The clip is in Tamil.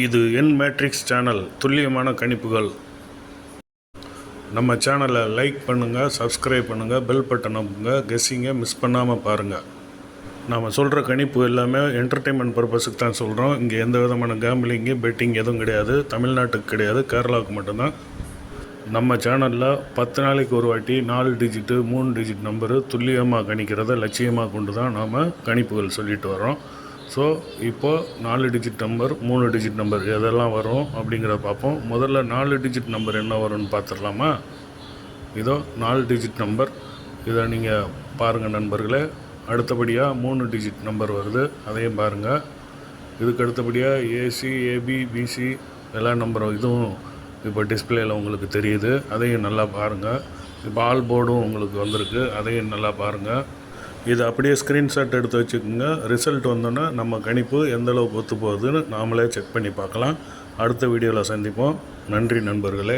இது என் மேட்ரிக்ஸ் சேனல் துல்லியமான கணிப்புகள். நம்ம சேனலை லைக் பண்ணுங்கள், சப்ஸ்கிரைப் பண்ணுங்கள், பெல் பட்டன் அமுக்குங்க, கெஸ்ஸிங்கை மிஸ் பண்ணாமல் பாருங்கள். நாம் சொல்கிற கணிப்பு எல்லாமே என்டர்டெயின்மெண்ட் பர்பஸுக்கு தான் சொல்கிறோம். இங்கே எந்த விதமான கேம்பிளிங்கு பெட்டிங் எதுவும் கிடையாது. தமிழ்நாட்டுக்கு கிடையாது, கேரளாவுக்கு மட்டும்தான். நம்ம சேனலில் 10 நாளைக்கு ஒரு வாட்டி 4 டிஜிட்டு 3 டிஜிட் நம்பரு துல்லியமாக கணிக்கிறத லட்சியமாக கொண்டு தான் நாம் கணிப்புகள் சொல்லிட்டு வரோம். ஸோ இப்போது 4 டிஜிட் நம்பர் 3 டிஜிட் நம்பர் எதெல்லாம் வரும் அப்படிங்கிறத பார்ப்போம். முதல்ல 4 டிஜிட் நம்பர் என்ன வரும்னு பார்த்துடலாமா? இதோ 4 டிஜிட் நம்பர், இதை நீங்கள் பாருங்கள் நண்பர்களே. அடுத்தபடியாக 3 டிஜிட் நம்பர் வருது, அதையும் பாருங்கள். இதுக்கு அடுத்தபடியாக ஏசி, ஏபி, பிசி எல்லா நம்பரும் இதுவும் இப்போ டிஸ்பிளேயில் உங்களுக்கு தெரியுது, அதையும் நல்லா பாருங்கள். இப்போ ஆல் போர்டும் உங்களுக்கு வந்திருக்கு, அதையும் நல்லா பாருங்கள். இது அப்படியே ஸ்க்ரீன்ஷாட் எடுத்து வச்சுக்கோங்க. ரிசல்ட் வந்தோன்னே நம்ம கணிப்பு எந்தளவுக்கு ஒத்து போகுதுன்னு நாமளே செக் பண்ணி பார்க்கலாம். அடுத்த வீடியோவில் சந்திப்போம். நன்றி நண்பர்களே.